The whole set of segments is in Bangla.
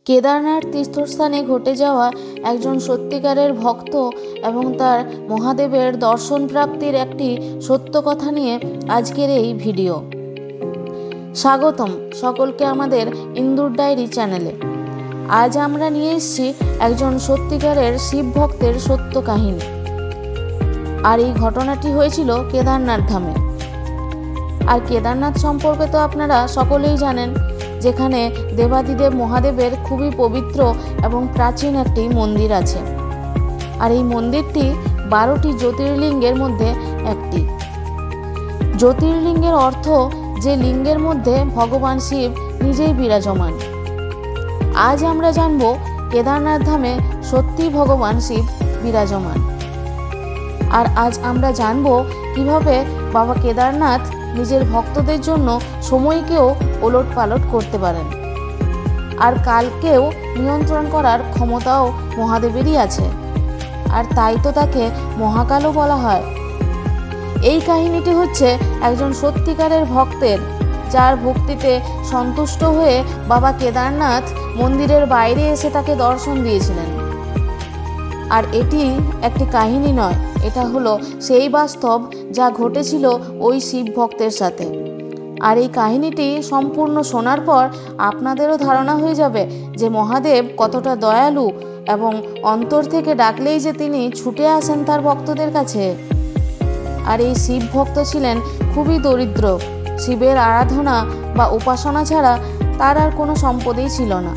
কেদারনাথ তীর্থস্থানে ঘটে যাওয়া একজন সত্যিকারের ভক্ত এবং তার মহাদেবের দর্শন প্রাপ্তির একটি সত্য কথা নিয়ে আজকের এই ভিডিও। স্বাগতম সকলকে আমাদের ইন্দুর ডায়েরি চ্যানেলে। আজ আমরা নিয়ে এসেছি একজন সত্যিকারের শিব ভক্তের সত্য কাহিনী। আর এই ঘটনাটি হয়েছিল কেদারনাথ ধামে। আর কেদারনাথ সম্পর্কে তো আপনারা সকলেই জানেন, যেখানে দেবাদিদেব মহাদেবের খুবই পবিত্র এবং প্রাচীন একটি মন্দির আছে। আর এই মন্দিরটি 12টি জ্যোতির্লিঙ্গের মধ্যে একটি। জ্যোতির্লিঙ্গের অর্থ যে লিঙ্গের মধ্যে ভগবান শিব নিজেই বিরাজমান। আজ আমরা জানব কেদারনাথ ধামে সত্যি ভগবান শিব বিরাজমান। আর আজ আমরা জানব কিভাবে বাবা কেদারনাথ নিজের ভক্তদের জন্য সময়কেও ওলট পালট করতে পারেন। আর কালকেও নিয়ন্ত্রণ করার ক্ষমতাও মহাদেবেরই আছে। আর তাই তো তাকে মহাকালও বলা হয়। এই কাহিনীটি হচ্ছে একজন সত্যিকারের ভক্তের, যার ভক্তিতে সন্তুষ্ট হয়ে বাবা কেদারনাথ মন্দিরের বাইরে এসে তাকে দর্শন দিয়েছিলেন। আর এটি একটি কাহিনী নয়, এটা হলো সেই বাস্তব যা ঘটেছিল ওই শিব ভক্তের সাথে। আর এই কাহিনীটি সম্পূর্ণ শোনার পর আপনাদেরও ধারণা হয়ে যাবে যে মহাদেব কতটা দয়ালু এবং অন্তর থেকে ডাকলেই যে তিনি ছুটে আসেন তার ভক্তদের কাছে। আর এই শিব ভক্ত ছিলেন খুবই দরিদ্র। শিবের আরাধনা বা উপাসনা ছাড়া তার আর কোনো সম্পদই ছিল না।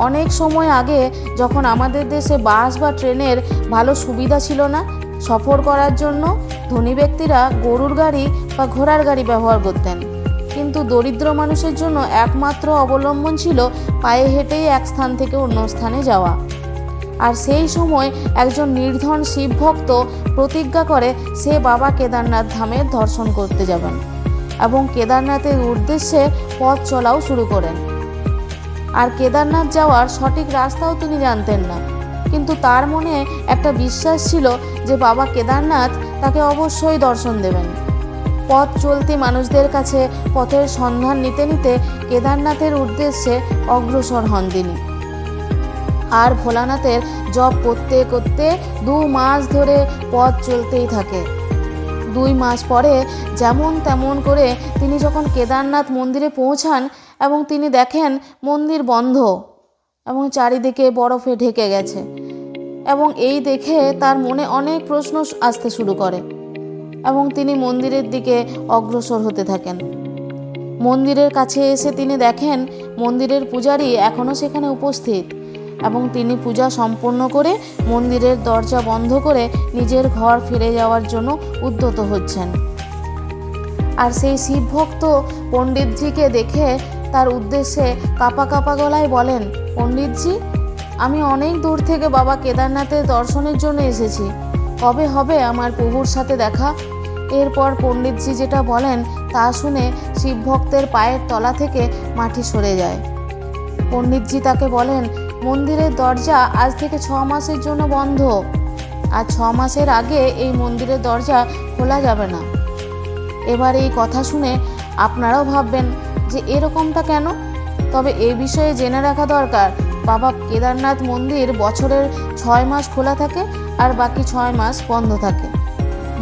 অনেক সময় আগে যখন আমাদের দেশে বাস বা ট্রেনের ভালো সুবিধা ছিল না, সফর করার জন্য ধনী ব্যক্তিরা গরুর গাড়ি বা ঘোড়ার গাড়ি ব্যবহার করতেন। কিন্তু দরিদ্র মানুষের জন্য একমাত্র অবলম্বন ছিল পায়ে হেঁটেই এক স্থান থেকে অন্য স্থানে যাওয়া। আর সেই সময় একজন নির্ধন শিব ভক্ত প্রতিজ্ঞা করে সে বাবা কেদারনাথ ধামের দর্শন করতে যাবেন এবং কেদারনাথের উদ্দেশ্যে পথ চলাও শুরু করেন। আর কেদারনাথ যাওয়ার সঠিক রাস্তাও তিনি জানতেন না, কিন্তু তার মনে একটা বিশ্বাস ছিল যে বাবা কেদারনাথ তাকে অবশ্যই দর্শন দেবেন। পথ চলতি মানুষদের কাছে পথের সন্ধান নিতে নিতে কেদারনাথের উদ্দেশ্যে অগ্রসর হন তিনি। আর ভোলানাথের জপ করতে করতে 2 মাস ধরে পথ চলতেই থাকে। 2 মাস পরে যেমন তেমন করে তিনি যখন কেদারনাথ মন্দিরে পৌঁছান এবং তিনি দেখেন মন্দির বন্ধ এবং চারিদিকে বরফে ঢেকে গেছে, এবং এই দেখে তার মনে অনেক প্রশ্ন আসতে শুরু করে এবং তিনি মন্দিরের দিকে অগ্রসর হতে থাকেন। মন্দিরের কাছে এসে তিনি দেখেন মন্দিরের পূজারী এখনও সেখানে উপস্থিত এবং তিনি পূজা সম্পন্ন করে মন্দিরের দরজা বন্ধ করে নিজের ঘর ফিরে যাওয়ার জন্য উদ্যত হচ্ছেন। আর সেই শিব ভক্ত পণ্ডিতজিকে দেখে তার উদ্দেশ্যে কাঁপা কাঁপা গলায় বলেন, পণ্ডিতজি, আমি অনেক দূর থেকে বাবা কেদারনাথের দর্শনের জন্য এসেছি, কবে হবে আমার প্রভুর সাথে দেখা? এরপর পণ্ডিতজি যেটা বলেন তা শুনে শিব ভক্তের পায়ের তলা থেকে মাটি সরে যায়। পণ্ডিতজি তাকে বলেন, মন্দিরের দরজা আজ থেকে 6 মাসের জন্য বন্ধ, আর 6 মাসের আগে এই মন্দিরের দরজা খোলা যাবে না। এবার এই কথা শুনে আপনারাও ভাববেন যে এরকমটা কেন? তবে এই বিষয়ে জেনে রাখা দরকার, বাবা কেদারনাথ মন্দির বছরের 6 মাস খোলা থাকে আর বাকি 6 মাস বন্ধ থাকে।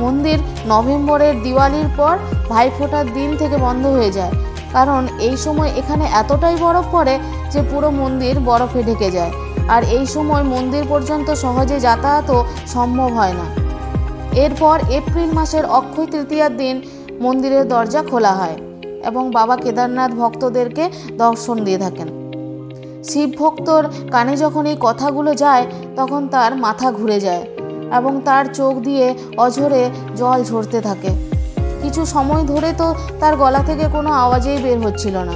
মন্দির নভেম্বরের দিওয়ালির পর ভাইফোঁটার দিন থেকে বন্ধ হয়ে যায়, কারণ এই সময় এখানে এতটাই বরফ পড়ে যে পুরো মন্দির বরফে ঢেকে যায়। আর এই সময় মন্দির পর্যন্ত সহজে যাতায়াতও সম্ভব হয় না। এরপর এপ্রিল মাসের অক্ষয় তৃতীয়ার দিন মন্দিরের দরজা খোলা হয় এবং বাবা কেদারনাথ ভক্তদেরকে দর্শন দিয়ে থাকেন। শিব ভক্তর কানে যখন এই কথাগুলো যায় তখন তার মাথা ঘুরে যায় এবং তার চোখ দিয়ে অঝরে জল ঝরতে থাকে। কিছু সময় ধরে তো তার গলা থেকে কোনো আওয়াজই বের হচ্ছিল না।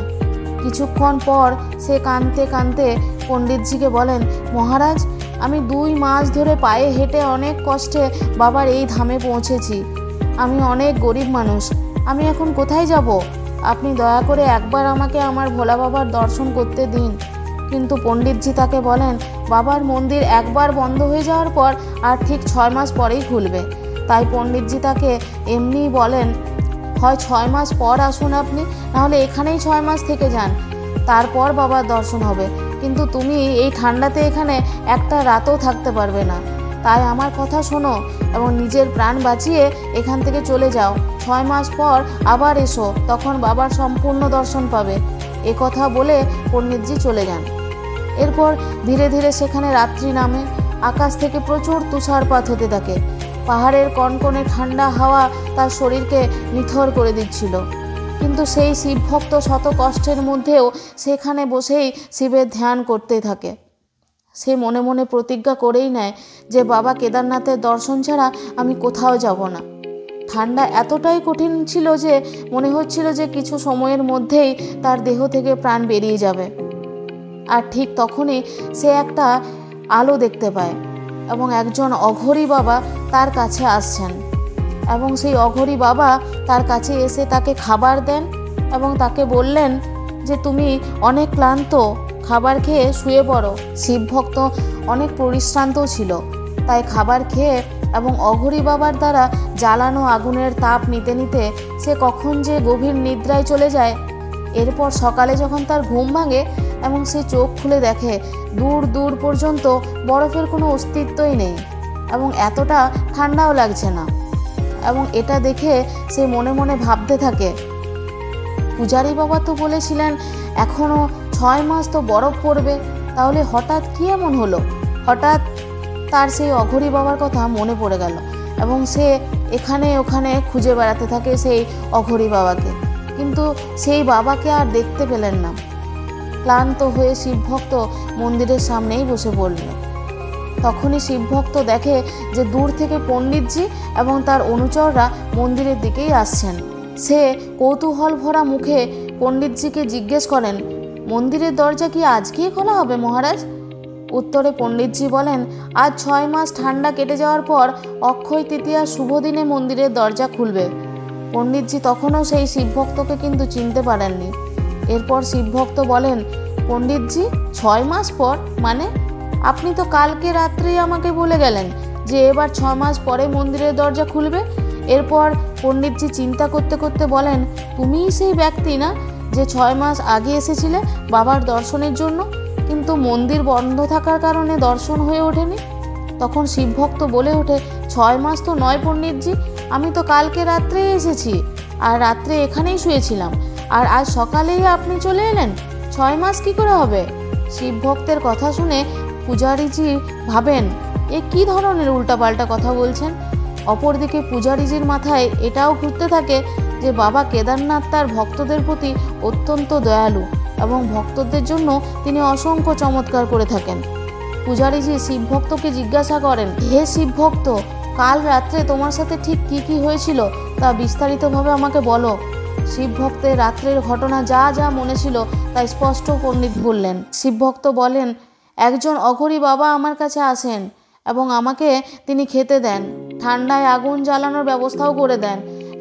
কিছুক্ষণ পর সে কাঁদতে কাঁদতে পণ্ডিতজিকে বলেন, মহারাজ, আমি 2 মাস ধরে পায়ে হেঁটে অনেক কষ্টে বাবার এই ধামে পৌঁছেছি। আমি অনেক গরিব মানুষ, আমি এখন কোথায় যাব? আপনি দয়া করে একবার আমাকে আমার ভোলা বাবার দর্শন করতে দিন। কিন্তু পণ্ডিতজি তাকে বলেন, বাবার মন্দির একবার বন্ধ হয়ে যাওয়ার পর আর ঠিক 6 মাস পরেই খুলবে। তাই পণ্ডিতজি তাকে এমনিই বলেন, হয় 6 মাস পর আসুন আপনি, নাহলে এখানেই 6 মাস থেকে যান, তারপর বাবার দর্শন হবে। কিন্তু তুমি এই ঠান্ডাতে এখানে একটা রাতও থাকতে পারবে না। তাই আমার কথা শোনো এবং নিজের প্রাণ বাঁচিয়ে এখান থেকে চলে যাও। 6 মাস পর আবার এসো, তখন বাবার সম্পূর্ণ দর্শন পাবে। এ কথা বলে পণ্ডিতজি চলে যান। এরপর ধীরে ধীরে সেখানে রাত্রি নামে। আকাশ থেকে প্রচুর তুষারপাত হতে থাকে। পাহাড়ের কনকনে ঠান্ডা হাওয়া তার শরীরকে নিথর করে দিচ্ছিল। কিন্তু সেই শিবভক্ত শত কষ্টের মধ্যেও সেখানে বসেই শিবের ধ্যান করতে থাকে। সে মনে মনে প্রতিজ্ঞা করেই নেয় যে বাবা কেদারনাথের দর্শন ছাড়া আমি কোথাও যাব না। ঠান্ডা এতটাই কঠিন ছিল যে মনে হচ্ছিল যে কিছু সময়ের মধ্যেই তার দেহ থেকে প্রাণ বেরিয়ে যাবে। আর ঠিক তখনই সে একটা আলো দেখতে পায় এবং একজন অঘরী বাবা তার কাছে আসছেন এবং সেই অঘরী বাবা তার কাছে এসে তাকে খাবার দেন এবং তাকে বললেন যে তুমি অনেক ক্লান্ত, খাবার খেয়ে শুয়ে পড়ো। শিবভক্ত অনেক পরিশ্রান্ত ছিল, তাই খাবার খেয়ে এবং অঘরী বাবার দ্বারা জ্বালানো আগুনের তাপ নিতে নিতে সে কখন যে গভীর নিদ্রায় চলে যায়। এরপর সকালে যখন তার ঘুম ভাঙে এবং সে চোখ খুলে দেখে দূর দূর পর্যন্ত বরফের কোনো অস্তিত্বই নেই এবং এতটা ঠান্ডাও লাগছে না। এবং এটা দেখে সে মনে মনে ভাবতে থাকে, পূজারী বাবা তো বলেছিলেন এখনও 6 মাস তো বরফ পড়বে, তাহলে হঠাৎ কী এমন হলো? হঠাৎ তার সেই অঘরী বাবার কথা মনে পড়ে গেল এবং সে এখানে ওখানে খুঁজে বেড়াতে থাকে সেই অঘরী বাবাকে, কিন্তু সেই বাবাকে আর দেখতে পেলেন না। ক্লান্ত হয়ে শিবভক্ত মন্দিরের সামনেই বসে পড়ল। তখনই শিবভক্ত দেখে যে দূর থেকে পণ্ডিতজি এবং তার অনুচররা মন্দিরের দিকেই আসছেন। সে কৌতূহল ভরা মুখে পণ্ডিতজিকে জিজ্ঞেস করেন, মন্দিরের দরজা কি আজকেই খোলা হবে মহারাজ? উত্তরে পণ্ডিতজি বলেন, আজ 6 মাস ঠান্ডা কেটে যাওয়ার পর অক্ষয় তৃতীয়ার শুভ দিনে মন্দিরের দরজা খুলবে। পণ্ডিতজি তখনও সেই শিবভক্তকে কিন্তু চিনতে পারেননি। এরপর শিবভক্ত বলেন, পণ্ডিতজি 6 মাস পর মানে? আপনি তো কালকে রাত্রেই আমাকে বলে গেলেন যে এবার 6 মাস পরে মন্দিরের দরজা খুলবে। এরপর পণ্ডিতজি চিন্তা করতে করতে বলেন, তুমিই সেই ব্যক্তি না যে 6 মাস আগে এসেছিলে বাবার দর্শনের জন্য, কিন্তু মন্দির বন্ধ থাকার কারণে দর্শন হয়ে ওঠেনি? তখন শিবভক্ত বলে ওঠে, 6 মাস তো নয় পণ্ডিতজি, আমি তো কালকে রাত্রেই এসেছি আর রাত্রে এখানেই শুয়েছিলাম, আর আজ সকালেই আপনি চলে এলেন। 6 মাস কি করে হবে? শিবভক্তের কথা শুনে পূজারীজি ভাবেন, এ কী ধরনের উল্টাপাল্টা কথা বলছেন। অপরদিকে পূজারীজির মাথায় এটাও ঘুরতে থাকে যে বাবা কেদারনাথ তার ভক্তদের প্রতি অত্যন্ত দয়ালু এবং ভক্তদের জন্য তিনি অসংখ্য চমৎকার করে থাকেন। পূজারীজি শিবভক্তকে জিজ্ঞাসা করেন, হে শিবভক্ত, কাল রাত্রে তোমার সাথে ঠিক কি কি হয়েছিল তা বিস্তারিতভাবে আমাকে বলো। শিবভক্তের রাত্রের ঘটনা যা যা মনে ছিল তা স্পষ্ট পণ্ডিত বললেন। শিবভক্ত বলেন, একজন অঘরী বাবা আমার কাছে আসেন এবং আমাকে তিনি খেতে দেন, ঠান্ডায় আগুন জ্বালানোর ব্যবস্থাও করে দেন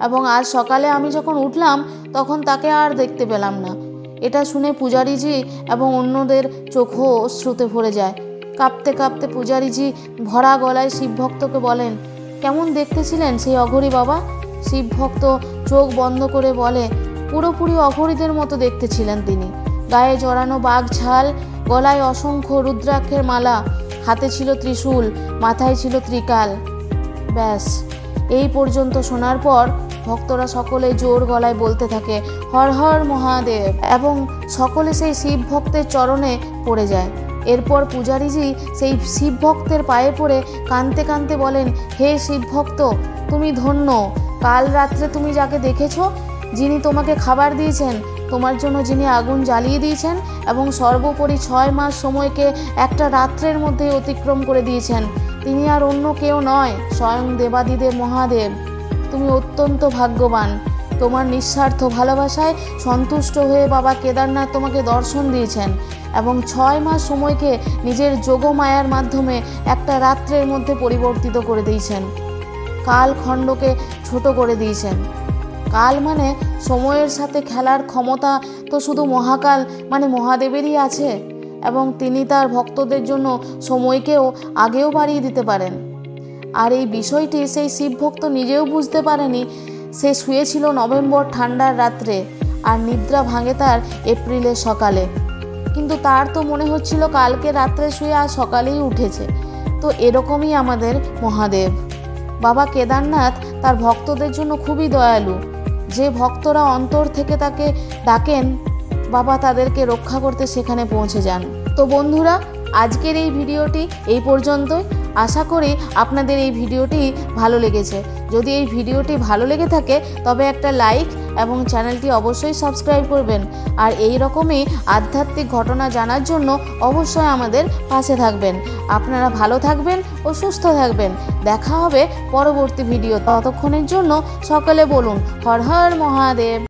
এবং আজ সকালে আমি যখন উঠলাম তখন তাকে আর দেখতে পেলাম না। এটা শুনে পূজারীজি এবং অন্যদের চোখও অশ্রুতে ভরে যায়। কাঁপতে কাঁপতে পূজারীজি ভরা গলায় শিবভক্তকে বলেন, কেমন দেখতেছিলেন সেই অঘরী বাবা? শিবভক্ত চোখ বন্ধ করে বলে, পুরোপুরি অঘরীদের মতো দেখতে ছিলেন তিনি। গায়ে জড়ানো বাঘ ছাল, গলায় অসংখ্য রুদ্রাক্ষের মালা, হাতে ছিল ত্রিশূল, মাথায় ছিল ত্রিকাল। ব্যাস, এই পর্যন্ত শোনার পর ভক্তরা সকলে জোর গলায় বলতে থাকে, হর হর মহাদেব, এবং সকলে সেই শিব ভক্তের চরণে পড়ে যায়। এরপর পূজারীজি সেই শিব ভক্তের পায়ে পড়ে কাঁদতে কাঁদতে বলেন, হে শিব ভক্ত, তুমি ধন্য। কাল রাত্রে তুমি যাকে দেখেছ, যিনি তোমাকে খাবার দিয়েছেন, তোমার জন্য যিনি আগুন জ্বালিয়ে দিয়েছেন এবং সর্বোপরি 6 মাস সময়কে একটা রাত্রের মধ্যে অতিক্রম করে দিয়েছেন, তিনি আর অন্য কেউ নয়, স্বয়ং দেবাদিদেব মহাদেব। তুমি অত্যন্ত ভাগ্যবান। তোমার নিঃস্বার্থ ভালোবাসায় সন্তুষ্ট হয়ে বাবা কেদারনাথ তোমাকে দর্শন দিয়েছেন এবং 6 মাস সময়কে নিজের যোগমায়ার মাধ্যমে একটা রাত্রের মধ্যে পরিবর্তিত করে দিয়েছেন। কালখণ্ডকে ছোট করে দিয়েছেন। কাল মানে সময়ের সাথে খেলার ক্ষমতা তো শুধু মহাকাল মানে মহাদেবেরই আছে এবং তিনি তার ভক্তদের জন্য সময়কেও আগেও বাড়িয়ে দিতে পারেন। আর এই বিষয়টি সেই শিবভক্ত নিজেও বুঝতে পারেনি। সে শুয়েছিল নভেম্বর ঠান্ডার রাত্রে আর নিদ্রা ভাঙে তার এপ্রিলের সকালে। কিন্তু তার তো মনে হচ্ছিল কালকে রাত্রে শুয়ে আজ সকালেই উঠেছে। তো এরকমই আমাদের মহাদেব। বাবা কেদারনাথ তার ভক্তদের জন্য খুবই দয়ালু। যে ভক্তরা অন্তর থেকে তাকে ডাকেন, বাবা তাদেরকে রক্ষা করতে সেখানে পৌঁছে যান। তো বন্ধুরা, আজকের এই ভিডিওটি এই পর্যন্তই। আশা করি আপনাদের এই ভিডিওটি ভালো লেগেছে। যদি এই ভিডিওটি ভালো লেগে থাকে তবে একটা লাইক এবং চ্যানেলটি অবশ্যই সাবস্ক্রাইব করবেন। আর এই রকমই আধ্যাত্মিক ঘটনা জানার জন্য অবশ্যই আমাদের পাশে থাকবেন। আপনারা ভালো থাকবেন ও সুস্থ থাকবেন। দেখা হবে পরবর্তী ভিডিও। ততক্ষণের জন্য সকলে বলুন হর হর মহাদেব।